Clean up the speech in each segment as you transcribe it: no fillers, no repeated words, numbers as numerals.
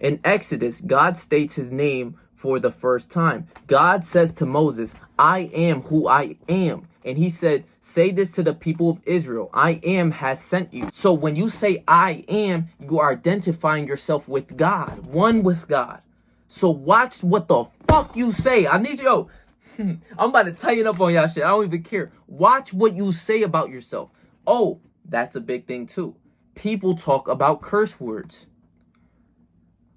In Exodus, God states his name for the first time. God says to Moses, I am who I am. And he said, say this to the people of Israel. I am has sent you. So when you say I am, you are identifying yourself with God, one with God. So watch what the fuck you say. I need you. I'm about to tighten up on y'all shit. I don't even care. Watch what you say about yourself. Oh, that's a big thing too. People talk about curse words.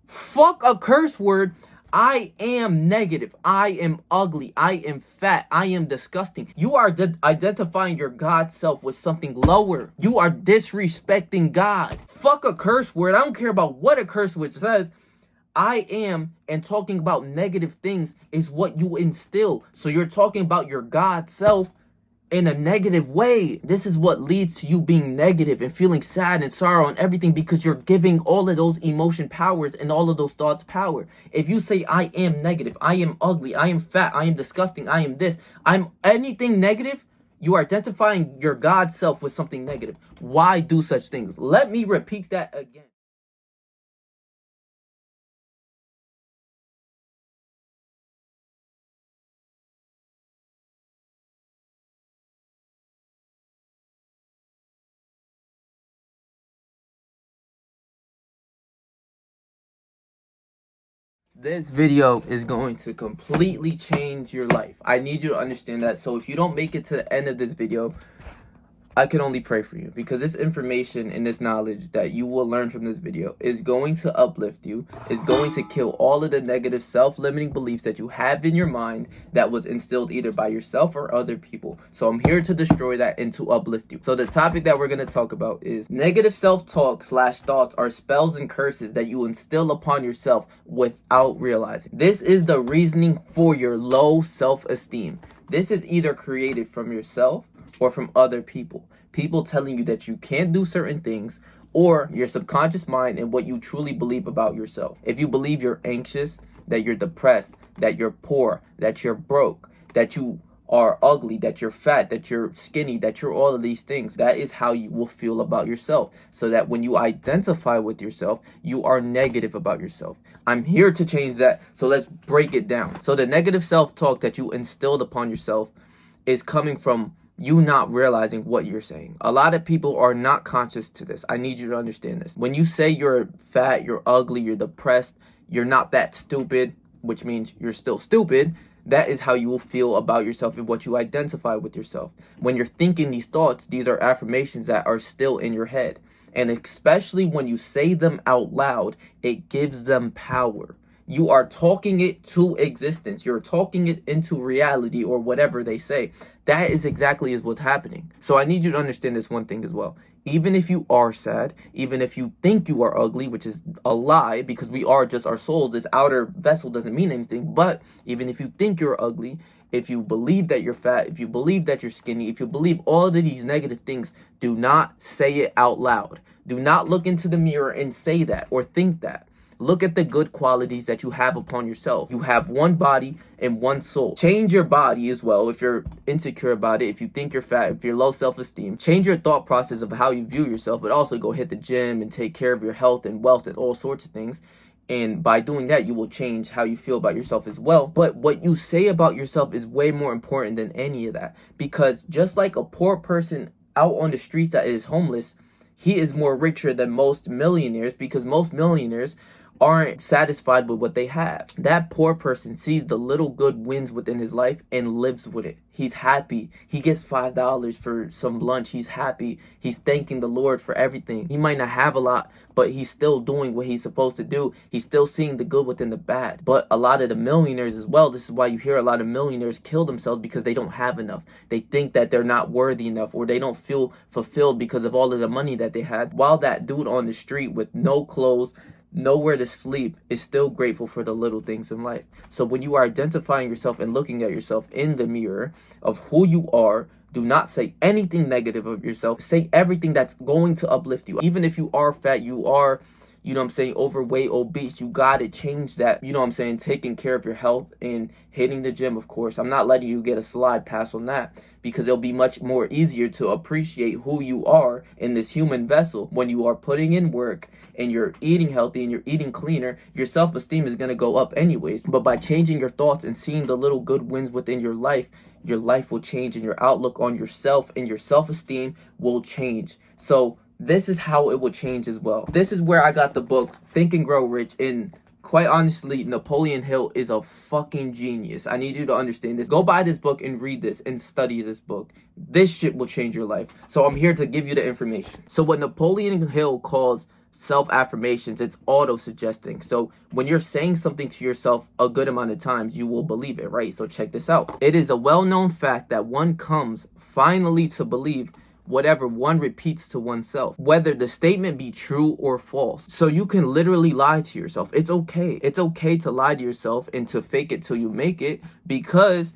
Fuck a curse word. I am negative. I am ugly. I am fat. I am disgusting. You are identifying your God self with something lower. You are disrespecting God. Fuck a curse word. I don't care about what a curse word says. I am, and talking about negative things is what you instill. So you're talking about your God self in a negative way. This is what leads to you being negative and feeling sad and sorrow and everything, because you're giving all of those emotion powers and all of those thoughts power. If you say I am negative, I am ugly, I am fat, I am disgusting, I am this, I'm anything negative, you are identifying your God self with something negative. Why do such things? Let me repeat that again. This video is going to completely change your life. I need you to understand that. So if you don't make it to the end of this video, I can only pray for you, because this information and this knowledge that you will learn from this video is going to uplift you, is going to kill all of the negative self-limiting beliefs that you have in your mind that was instilled either by yourself or other people. So I'm here to destroy that and to uplift you. So the topic that we're going to talk about is negative self-talk / thoughts are spells and curses that you instill upon yourself without realizing. This is the reasoning for your low self-esteem. This is either created from yourself or from other people. People telling you that you can't do certain things, or your subconscious mind and what you truly believe about yourself. If you believe you're anxious, that you're depressed, that you're poor, that you're broke, that you are ugly, that you're fat, that you're skinny, that you're all of these things, that is how you will feel about yourself. So that when you identify with yourself, you are negative about yourself. I'm here to change that, so let's break it down. So the negative self-talk that you instilled upon yourself is coming from you not realizing what you're saying. A lot of people are not conscious to this. I need you to understand this. When you say you're fat, you're ugly, you're depressed, you're not that stupid, which means you're still stupid, that is how you will feel about yourself and what you identify with yourself. When you're thinking these thoughts, these are affirmations that are still in your head. And especially when you say them out loud, it gives them power. You are talking it to existence. You're talking it into reality, or whatever they say. That is exactly what's happening. So I need you to understand this one thing as well. Even if you are sad, even if you think you are ugly, which is a lie, because we are just our souls, this outer vessel doesn't mean anything. But even if you think you're ugly, if you believe that you're fat, if you believe that you're skinny, if you believe all of these negative things, do not say it out loud. Do not look into the mirror and say that or think that. Look at the good qualities that you have upon yourself. You have one body and one soul. Change your body as well if you're insecure about it, if you think you're fat, if you're low self-esteem. Change your thought process of how you view yourself, but also go hit the gym and take care of your health and wealth and all sorts of things. And by doing that, you will change how you feel about yourself as well. But what you say about yourself is way more important than any of that. Because just like a poor person out on the streets that is homeless, he is more richer than most millionaires, because most millionaires aren't satisfied with what they have. That poor person sees the little good wins within his life and lives with it. He's happy. He gets $5 for some lunch. He's happy. He's thanking the Lord for everything. He might not have a lot, but he's still doing what he's supposed to do. He's still seeing the good within the bad. But a lot of the millionaires as well, this is why you hear a lot of millionaires kill themselves, because they don't have enough. They think that they're not worthy enough, or they don't feel fulfilled because of all of the money that they had. While that dude on the street with no clothes, nowhere to sleep, is still grateful for the little things in life. So when you are identifying yourself and looking at yourself in the mirror of who you are, do not say anything negative of yourself. Say everything that's going to uplift you. Even if you are fat, you are you know what I'm saying, overweight, obese. You gotta change that, you know what I'm saying, taking care of your health and hitting the gym, of course. I'm not letting you get a slide pass on that, because it'll be much more easier to appreciate who you are in this human vessel. When you are putting in work and you're eating healthy and you're eating cleaner, your self-esteem is going to go up anyways. But by changing your thoughts and seeing the little good wins within your life will change, and your outlook on yourself and your self-esteem will change. So this is how it will change as well. This is where I got the book Think and Grow Rich. And quite honestly, Napoleon Hill is a fucking genius. I need you to understand this. Go buy this book and read this and study this book. This shit will change your life. So I'm here to give you the information. So what Napoleon Hill calls self-affirmations, it's auto-suggesting. So when you're saying something to yourself a good amount of times, you will believe it, right? So check this out. It is a well-known fact that one comes finally to believe whatever one repeats to oneself, whether the statement be true or false. So you can literally lie to yourself. It's okay. It's okay to lie to yourself and to fake it till you make it, because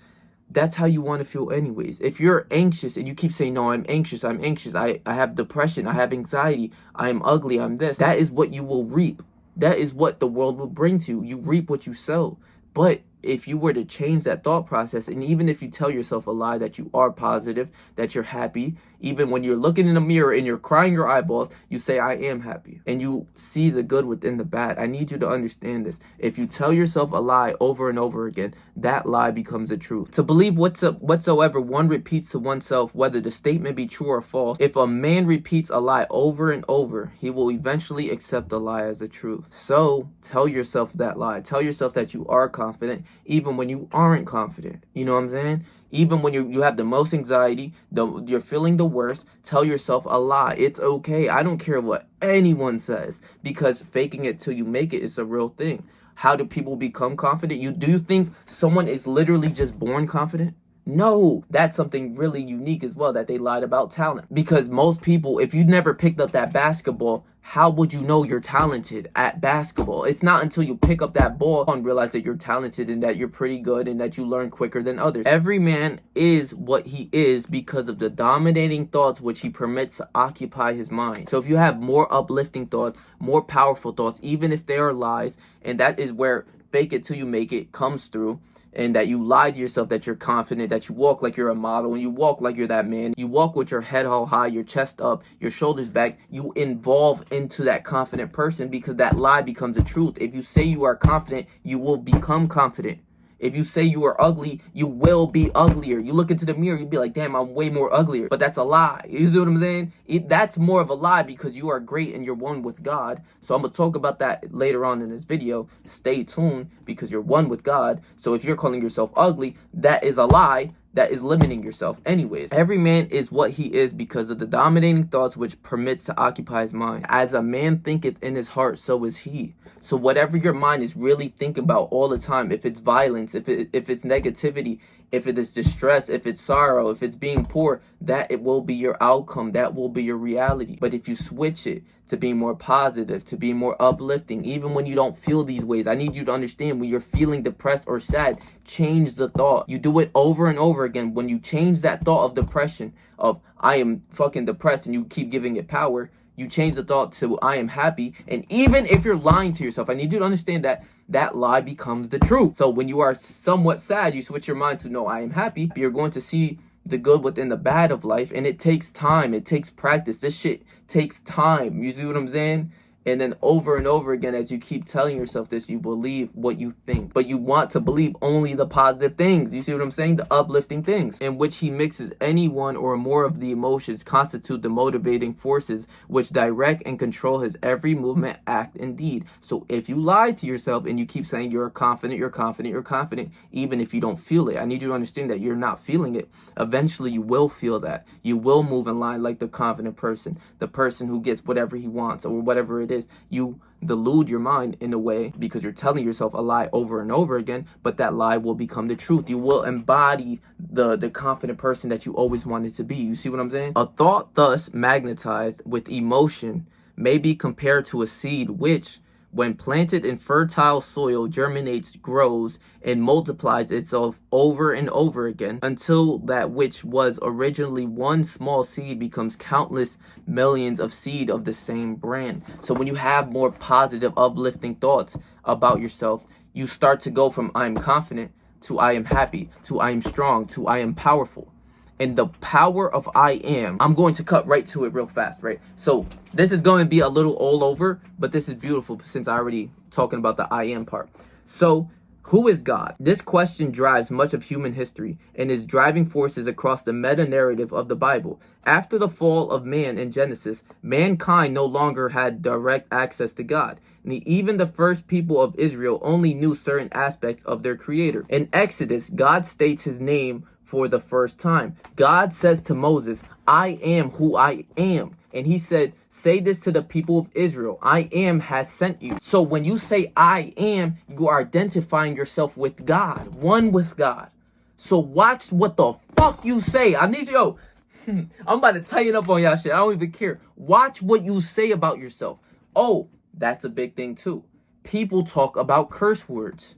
that's how you want to feel anyways. If you're anxious and you keep saying, no, I'm anxious, I have depression, I have anxiety, I'm ugly, I'm this, that is what you will reap. That is what the world will bring to you. You reap what you sow. But if you were to change that thought process, and even if you tell yourself a lie that you are positive, that you're happy, even when you're looking in the mirror and you're crying your eyeballs, you say, I am happy. And you see the good within the bad. I need you to understand this. If you tell yourself a lie over and over again, that lie becomes the truth. To believe whatsoever one repeats to oneself, whether the statement be true or false, if a man repeats a lie over and over, he will eventually accept the lie as the truth. So tell yourself that lie. Tell yourself that you are confident, even when you aren't confident. You know what I'm saying? Even when you have the most anxiety, you're feeling the worst, tell yourself a lie. It's okay. I don't care what anyone says, because faking it till you make it is a real thing. How do people become confident? Do you think someone is literally just born confident? No, that's something really unique as well, that they lied about talent. Because most people, if you never picked up that basketball, how would you know you're talented at basketball? It's not until you pick up that ball and realize that you're talented and that you're pretty good and that you learn quicker than others. Every man is what he is because of the dominating thoughts which he permits to occupy his mind. So if you have more uplifting thoughts, more powerful thoughts, even if they are lies, and that is where fake it till you make it comes through, and that you lie to yourself that you're confident, that you walk like you're a model, and you walk like you're that man. You walk with your head held high, your chest up, your shoulders back. You evolve into that confident person, because that lie becomes the truth. If you say you are confident, you will become confident. If you say you are ugly, you will be uglier. You look into the mirror, you'll be like, damn, I'm way more uglier. But that's a lie. You see what I'm saying? That's more of a lie, because you are great and you're one with God. So I'm going to talk about that later on in this video. Stay tuned, because you're one with God. So if you're calling yourself ugly, that is a lie. That is limiting yourself. Anyways, every man is what he is because of the dominating thoughts which permits to occupy his mind. As a man thinketh in his heart, so is he. So whatever your mind is really thinking about all the time, if it's violence, if it's negativity, if it is distress, if it's sorrow, if it's being poor, that it will be your outcome. That will be your reality. But if you switch it to being more positive, to being more uplifting, even when you don't feel these ways, I need you to understand, when you're feeling depressed or sad, change the thought. You do it over and over again. When you change that thought of depression, of I am fucking depressed, and you keep giving it power, you change the thought to I am happy. And even if you're lying to yourself, I need you to understand that that lie becomes the truth. So when you are somewhat sad, you switch your mind to no, I am happy. You're going to see the good within the bad of life, and it takes time. It takes practice. This shit takes time. You see what I'm saying? And then over and over again, as you keep telling yourself this, you believe what you think. But you want to believe only the positive things. You see what I'm saying? The uplifting things, in which he mixes any one or more of the emotions constitute the motivating forces which direct and control his every movement, act, and deed. So if you lie to yourself and you keep saying you're confident, you're confident, you're confident, even if you don't feel it, I need you to understand that you're not feeling it. Eventually you will feel that. You will move in line like the confident person, the person who gets whatever he wants or whatever it is. You delude your mind in a way because you're telling yourself a lie over and over again, but that lie will become the truth. You will embody the confident person that you always wanted to be. You see what I'm saying? A thought thus magnetized with emotion may be compared to a seed which, when planted in fertile soil, germinates, grows, and multiplies itself over and over again until that which was originally one small seed becomes countless millions of seed of the same brand. So when you have more positive, uplifting thoughts about yourself, you start to go from I am confident to I am happy to I am strong to I am powerful. And the power of I am, I'm going to cut right to it real fast, right? So this is going to be a little all over, but this is beautiful since I already talking about the I am part. So who is God? This question drives much of human history and is driving forces across the meta-narrative of the Bible. After the fall of man in Genesis, mankind no longer had direct access to God. And even the first people of Israel only knew certain aspects of their creator. In Exodus, God states his name for the first time. God says to Moses, I am who I am. And he said, say this to the people of Israel, I am has sent you. So when you say I am, you are identifying yourself with God, one with God. So watch what the fuck you say. I need you. I'm about to tighten up on y'all shit. I don't even care. Watch what you say about yourself. Oh, that's a big thing too. People talk about curse words.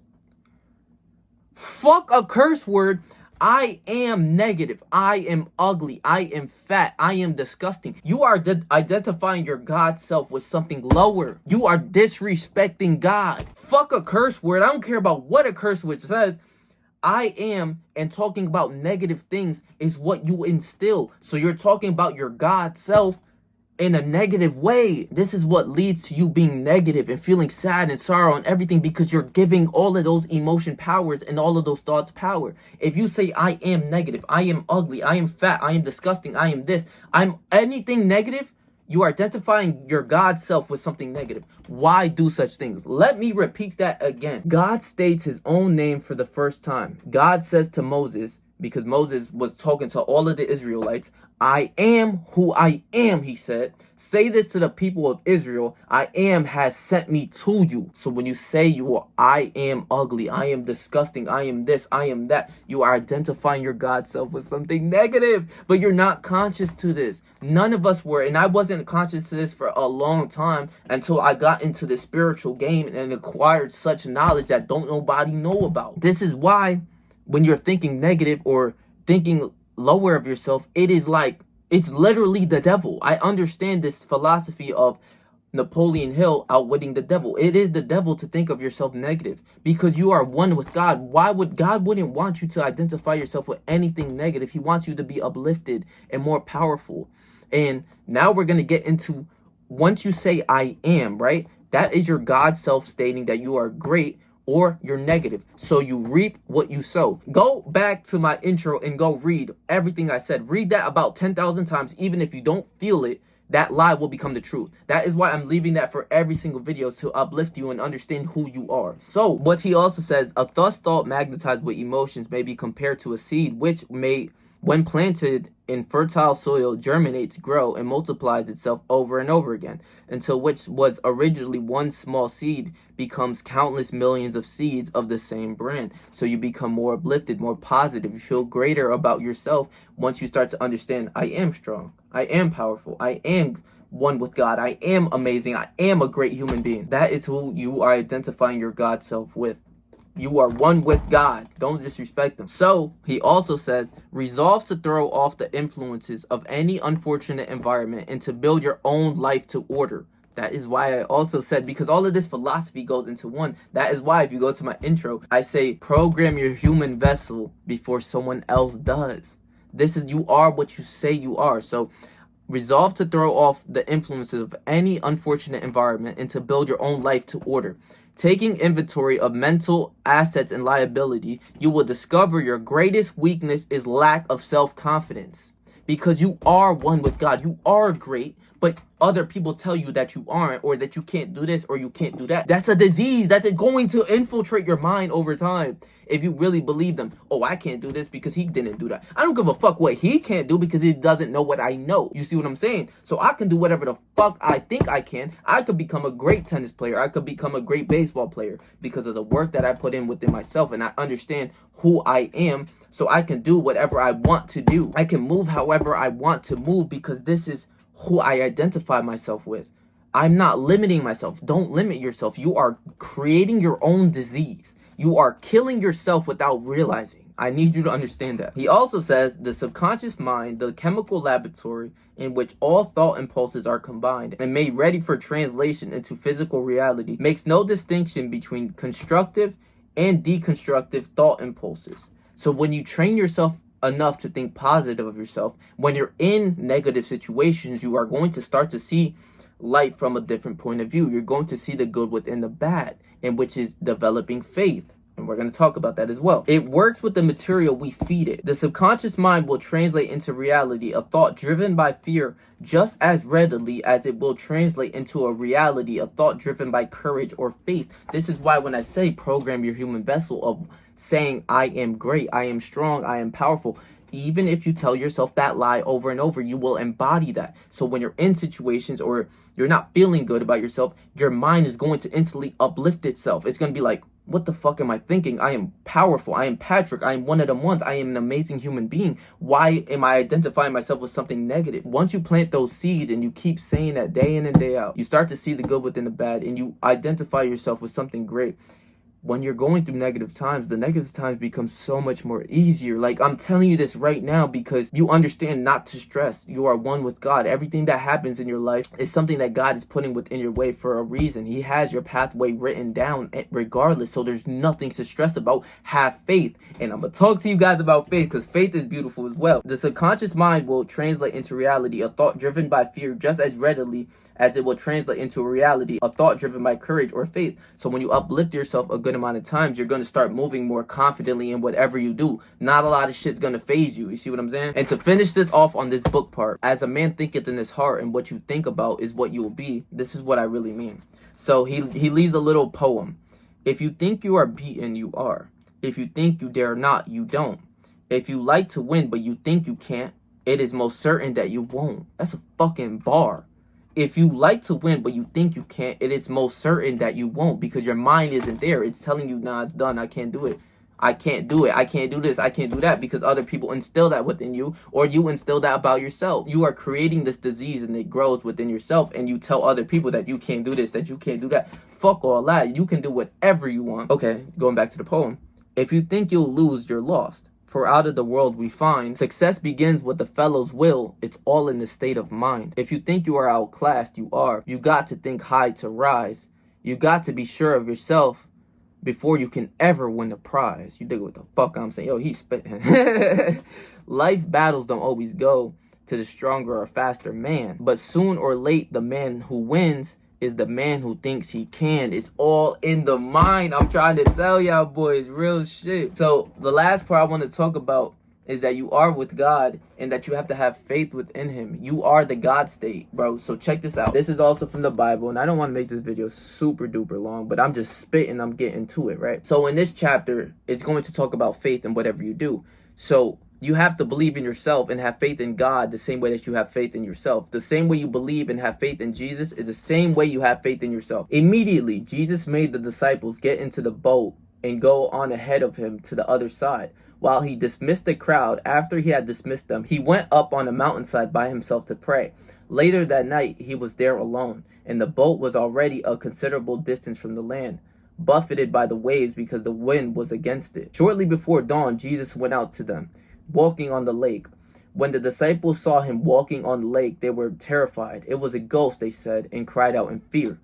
Fuck a curse word. I am negative. I am ugly. I am fat. I am disgusting. You are identifying your God self with something lower. You are disrespecting God. Fuck a curse word. I don't care about what a curse word says. I am and talking about negative things is what you instill. So you're talking about your God self in a negative way. This is what leads to you being negative and feeling sad and sorrow and everything, because you're giving all of those emotion powers and all of those thoughts power. If you say I am negative, I am ugly, I am fat, I am disgusting, I am this, I'm anything negative, you are identifying your God self with something negative. Why do such things? Let me repeat that again. God states his own name for the first time. God says to Moses, because Moses was talking to all of the Israelites, I am who I am, he said. Say this to the people of Israel, I am has sent me to you. So when you say you are, I am ugly, I am disgusting, I am this, I am that, you are identifying your God self with something negative, but you're not conscious to this. None of us were, and I wasn't conscious to this for a long time until I got into the spiritual game and acquired such knowledge that don't nobody know about. This is why when you're thinking negative or thinking lower of yourself, it is like, it's literally the devil. I understand this philosophy of Napoleon Hill outwitting the devil. It is the devil to think of yourself negative because you are one with God. Why would God wouldn't want you to identify yourself with anything negative? He wants you to be uplifted and more powerful. And now we're going to get into, once you say I am, right? That is your God self stating that you are great, or you're negative. So you reap what you sow. Go back to my intro and go read everything I said. Read that about 10,000 times. Even if you don't feel it, that lie will become the truth. That is why I'm leaving that for every single video, to uplift you and understand who you are. So what he also says, a thus thought magnetized with emotions may be compared to a seed which may, when planted in fertile soil, germinates, grow, and multiplies itself over and over again, until which was originally one small seed becomes countless millions of seeds of the same brand. So you become more uplifted, more positive. You feel greater about yourself once you start to understand, I am strong, I am powerful, I am one with God, I am amazing, I am a great human being. That is who you are identifying your God self with. You are one with God. Don't disrespect him. So he also says, resolve to throw off the influences of any unfortunate environment and to build your own life to order. That is why I also said, because all of this philosophy goes into one. That is why if you go to my intro, I say program your human vessel before someone else does. This is, you are what you say you are. So resolve to throw off the influences of any unfortunate environment and to build your own life to order. Taking inventory of mental assets and liability, you will discover your greatest weakness is lack of self-confidence. Because you are one with God. You are great, but other people tell you that you aren't, or that you can't do this, or you can't do that. That's a disease. That's going to infiltrate your mind over time. If you really believe them, oh, I can't do this because he didn't do that. I don't give a fuck what he can't do because he doesn't know what I know. You see what I'm saying? So I can do whatever the fuck I think I can. I could become a great tennis player. I could become a great baseball player because of the work that I put in within myself, and I understand who I am, so I can do whatever I want to do. I can move however I want to move because this is who I identify myself with. I'm not limiting myself. Don't limit yourself. You are creating your own disease. You are killing yourself without realizing. I need you to understand that. He also says the subconscious mind, the chemical laboratory in which all thought impulses are combined and made ready for translation into physical reality, makes no distinction between constructive and deconstructive thought impulses. So when you train yourself enough to think positive of yourself, when you're in negative situations, you are going to start to see life from a different point of view. You're going to see the good within the bad, and which is developing faith. And we're going to talk about that as well. It works with the material we feed it. The subconscious mind will translate into reality a thought driven by fear just as readily as it will translate into a reality a thought driven by courage or faith. This is why when I say program your human vessel of saying I am great, I am strong, I am powerful, even if you tell yourself that lie over and over, you will embody that. So when you're in situations or you're not feeling good about yourself, your mind is going to instantly uplift itself. It's going to be like, what the fuck am I thinking? I am powerful. I am Patrick. I am one of them ones. I am an amazing human being. Why am I identifying myself with something negative? Once you plant those seeds and you keep saying that day in and day out, you start to see the good within the bad and you identify yourself with something great. When you're going through negative times, the negative times become so much more easier. Like, I'm telling you this right now because you understand not to stress. You are one with God. Everything that happens in your life is something that God is putting within your way for a reason. He has your pathway written down regardless. So there's nothing to stress about. Have faith. And I'm going to talk to you guys about faith because faith is beautiful as well. The subconscious mind will translate into reality a thought driven by fear just as readily as it will translate into a reality, a thought driven by courage or faith. So when you uplift yourself a good amount of times, you're going to start moving more confidently in whatever you do. Not a lot of shit's going to phase you. You see what I'm saying? And to finish this off on this book part, as a man thinketh in his heart, and what you think about is what you will be. This is what I really mean. So he leaves a little poem. If you think you are beaten, you are. If you think you dare not, you don't. If you like to win, but you think you can't, it is most certain that you won't. That's a fucking bar. If you like to win, but you think you can't, it is most certain that you won't because your mind isn't there. It's telling you, nah, it's done. I can't do it. I can't do it. I can't do this. I can't do that because other people instill that within you or you instill that about yourself. You are creating this disease and it grows within yourself and you tell other people that you can't do this, that you can't do that. Fuck all that. You can do whatever you want. Okay, going back to the poem. If you think you'll lose, you're lost. For out of the world we find, success begins with the fellow's will. It's all in the state of mind. If you think you are outclassed, you are. You got to think high to rise. You got to be sure of yourself before you can ever win the prize. You dig what the fuck I'm saying? Yo, he's spitting. Life battles don't always go to the stronger or faster man. But soon or late, the man who wins is the man who thinks he can. It's all in the mind. I'm trying to tell y'all boys, real shit. So the last part I want to talk about is that you are with God and that you have to have faith within him. You are the God state, bro. So check this out. This is also from the Bible, and I don't want to make this video super duper long, but I'm just spitting, I'm getting to it, right? So in this chapter, it's going to talk about faith in whatever you do. So you have to believe in yourself and have faith in God the same way that you have faith in yourself. The same way you believe and have faith in Jesus is the same way you have faith in yourself. Immediately, Jesus made the disciples get into the boat and go on ahead of him to the other side. While he dismissed the crowd, after he had dismissed them, he went up on a mountainside by himself to pray. Later that night, he was there alone, and the boat was already a considerable distance from the land, buffeted by the waves because the wind was against it. Shortly before dawn, Jesus went out to them, walking on the lake. When the disciples saw him walking on the lake, they were terrified. It was a ghost, they said, and cried out in fear.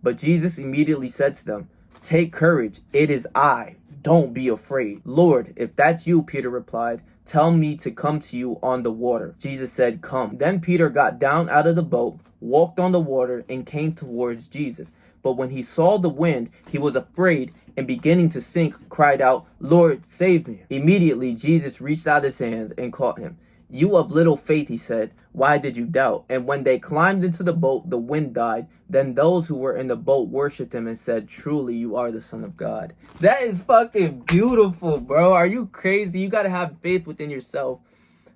But Jesus immediately said to them, "Take courage, it is I. Don't be afraid." "Lord, if that's you," Peter replied, "tell me to come to you on the water." Jesus said, "Come." Then Peter got down out of the boat, walked on the water, and came towards Jesus. But when he saw the wind, he was afraid and beginning to sink, cried out, "Lord, save me." Immediately Jesus reached out his hand and caught him. "You of little faith," he said, "why did you doubt?" And when they climbed into the boat, the wind died. Then those who were in the boat worshipped him and said, "Truly, you are the Son of God." That is fucking beautiful, bro. Are you crazy? You got to have faith within yourself,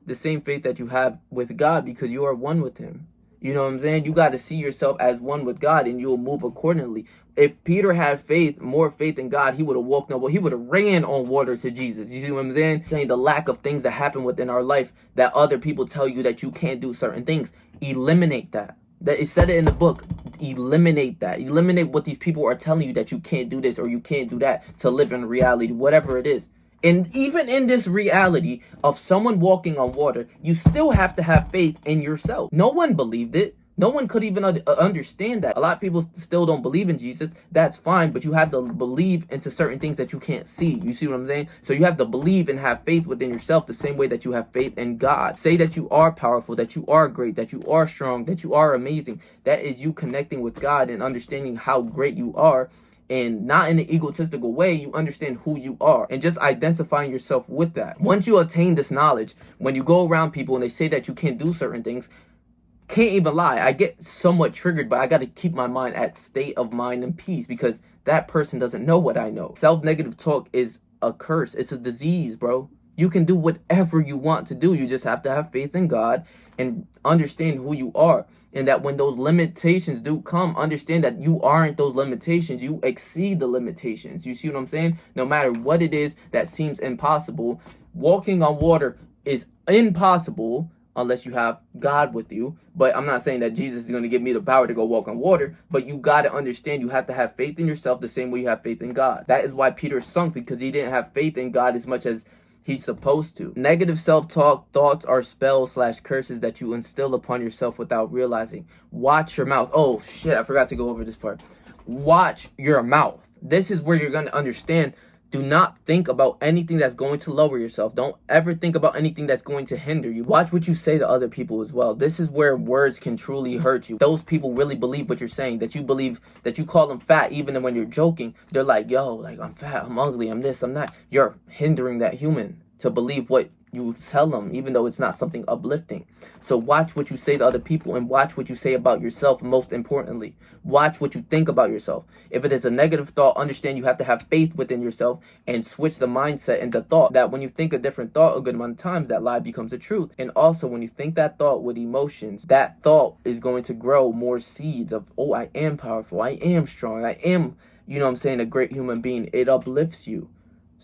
the same faith that you have with God, because you are one with him. You know what I'm saying? You got to see yourself as one with God and you will move accordingly. If Peter had faith, more faith in God, he would have walked on, he would have ran on water to Jesus. You see what I'm saying? Saying the lack of things that happen within our life that other people tell you that you can't do certain things. Eliminate that. It said it in the book. eliminate that. Eliminate what these people are telling you, that you can't do this or you can't do that to live in reality, whatever it is. And even in this reality of someone walking on water, you still have to have faith in yourself. No one believed it. No one could even understand that. A lot of people still don't believe in Jesus. That's fine, but you have to believe into certain things that you can't see. You see what I'm saying? So you have to believe and have faith within yourself the same way that you have faith in God. Say that you are powerful, that you are great, that you are strong, that you are amazing. That is you connecting with God and understanding how great you are. And not in an egotistical way, you understand who you are and just identifying yourself with that. Once you attain this knowledge, when you go around people and they say that you can't do certain things, can't even lie, I get somewhat triggered, but I got to keep my mind at state of mind and peace because that person doesn't know what I know. Self-negative talk is a curse. It's a disease, bro. You can do whatever you want to do. You just have to have faith in God and understand who you are. And that when those limitations do come, understand that you aren't those limitations. You exceed the limitations. You see what I'm saying? No matter what it is that seems impossible, walking on water is impossible unless you have God with you. But I'm not saying that Jesus is going to give me the power to go walk on water. But you got to understand, you have to have faith in yourself the same way you have faith in God. That is why Peter sunk, because he didn't have faith in God as much as he's supposed to. Negative self-talk thoughts are spells/curses that you instill upon yourself without realizing. Watch your mouth. Oh shit, I forgot to go over this part. Watch your mouth. This is where you're going to understand. Do not think about anything that's going to lower yourself. Don't ever think about anything that's going to hinder you. Watch what you say to other people as well. This is where words can truly hurt you. Those people really believe what you're saying, that you believe, that you call them fat even when you're joking. They're like, yo, like, I'm fat, I'm ugly, I'm this, I'm that. You're hindering that human to believe what you tell them, even though it's not something uplifting. So watch what you say to other people and watch what you say about yourself. Most importantly, watch what you think about yourself. If it is a negative thought, understand you have to have faith within yourself and switch the mindset and the thought that when you think a different thought a good amount of times, that lie becomes a truth. And also when you think that thought with emotions, that thought is going to grow more seeds of, oh, I am powerful, I am strong, I am, you know what I'm saying, a great human being. It uplifts you.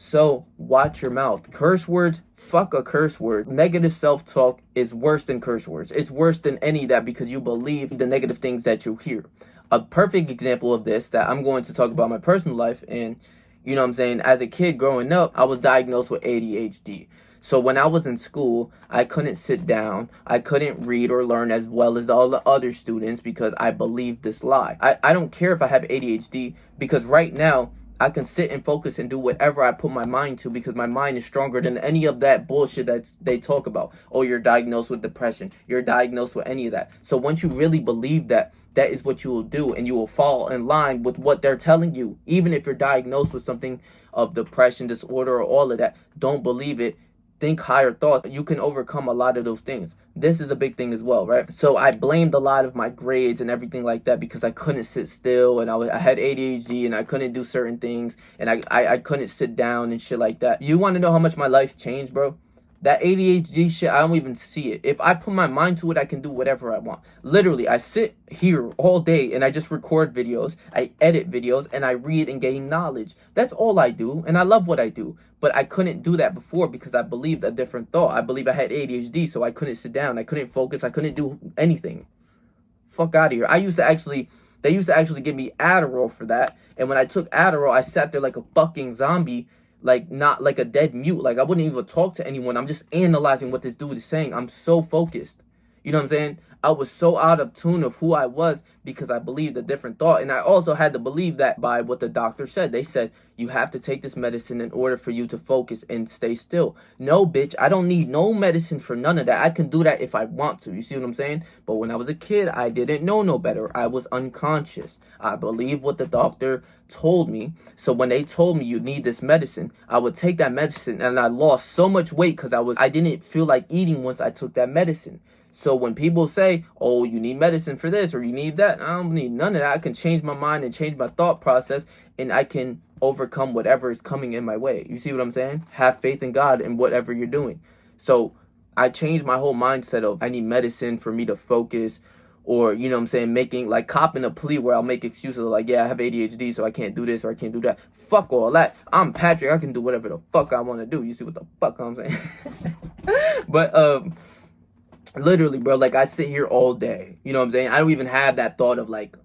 So watch your mouth. Curse words, fuck a curse word. Negative self-talk is worse than curse words. It's worse than any of that because you believe the negative things that you hear. A perfect example of this that I'm going to talk about my personal life, and you know what I'm saying, as a kid growing up, I was diagnosed with ADHD. So when I was in school, I couldn't sit down. I couldn't read or learn as well as all the other students because I believed this lie. I don't care if I have ADHD because right now, I can sit and focus and do whatever I put my mind to because my mind is stronger than any of that bullshit that they talk about. Oh, you're diagnosed with depression. You're diagnosed with any of that. So once you really believe that, that is what you will do, and you will fall in line with what they're telling you. Even if you're diagnosed with something of depression, disorder, or all of that, don't believe it. Think higher thoughts. You can overcome a lot of those things. This is a big thing as well, right? So I blamed a lot of my grades and everything like that because I couldn't sit still, and I had ADHD and I couldn't do certain things, and I couldn't sit down and shit like that. You want to know how much my life changed, bro? That ADHD shit, I don't even see it. If I put my mind to it, I can do whatever I want. Literally, I sit here all day and I just record videos, I edit videos, and I read and gain knowledge. That's all I do, and I love what I do. But I couldn't do that before because I believed a different thought. I believed I had ADHD, so I couldn't sit down. I couldn't focus. I couldn't do anything. Fuck out of here. They used to actually give me Adderall for that. And when I took Adderall, I sat there like a fucking zombie, like not like a dead mute. Like I wouldn't even talk to anyone. I'm just analyzing what this dude is saying. I'm so focused. You know what I'm saying? I was so out of tune of who I was because I believed a different thought. And I also had to believe that by what the doctor said. They said, you have to take this medicine in order for you to focus and stay still. No, bitch, I don't need no medicine for none of that. I can do that if I want to. You see what I'm saying? But when I was a kid, I didn't know no better. I was unconscious. I believed what the doctor told me. So when they told me you need this medicine, I would take that medicine, and I lost so much weight because I didn't feel like eating once I took that medicine. So when people say, oh, you need medicine for this or you need that, I don't need none of that. I can change my mind and change my thought process, and I can overcome whatever is coming in my way. You see what I'm saying? Have faith in God in whatever you're doing. So I changed my whole mindset of I need medicine for me to focus, or, you know what I'm saying, making, like, copping a plea where I'll make excuses like, yeah, I have ADHD, so I can't do this or I can't do that. Fuck all that. I'm Patrick. I can do whatever the fuck I want to do. You see what the fuck I'm saying? But, literally, bro, like, I sit here all day. You know what I'm saying? I don't even have that thought of, like,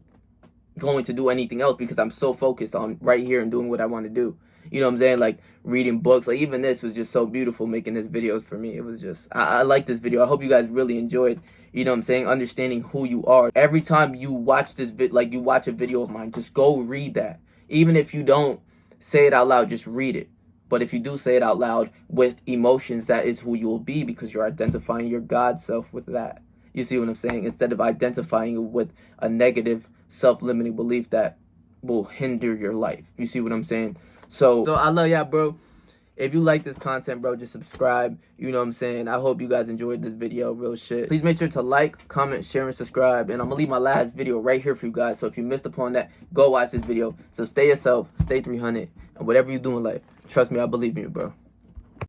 going to do anything else because I'm so focused on right here and doing what I want to do. You know what I'm saying? Like reading books. Like even this was just so beautiful making this video for me. It was just, I like this video. I hope you guys really enjoyed, you know what I'm saying, understanding who you are. Every time you watch this you watch a video of mine, just go read that. Even if you don't say it out loud, just read it. But if you do say it out loud with emotions, that is who you will be because you're identifying your God self with that. You see what I'm saying? Instead of identifying it with a negative self-limiting belief that will hinder your life. You see what I'm saying? So I love y'all, bro. If you like this content, bro, just subscribe. You know what I'm saying? I hope you guys enjoyed this video. Real shit. Please make sure to like, comment, share, and subscribe. And I'm going to leave my last video right here for you guys. So if you missed upon that, go watch this video. So stay yourself, stay 300, and whatever you do in life, trust me, I believe in you, bro.